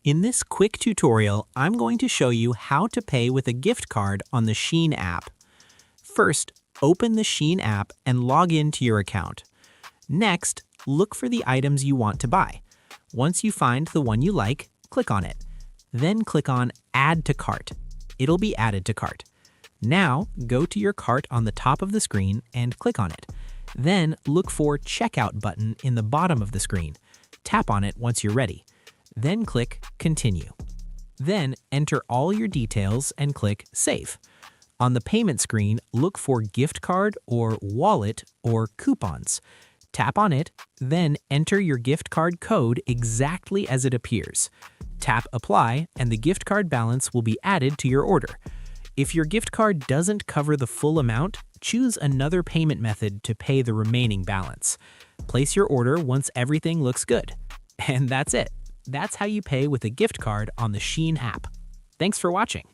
In this quick tutorial, I'm going to show you how to pay with a gift card on the Shein app. First, open the Shein app and log into your account. Next, look for the items you want to buy. Once you find the one you like, click on it. Then click on Add to Cart. It'll be added to cart. Now, go to your cart on the top of the screen and click on it. Then look for Checkout button in the bottom of the screen. Tap on it once you're ready. Then click Continue. Then enter all your details and click Save. On the payment screen, look for gift card or wallet or coupons. Tap on it, then enter your gift card code exactly as it appears. Tap Apply and the gift card balance will be added to your order. If your gift card doesn't cover the full amount, choose another payment method to pay the remaining balance. Place your order once everything looks good. And that's it. That's how you pay with a gift card on the Shein app. Thanks for watching.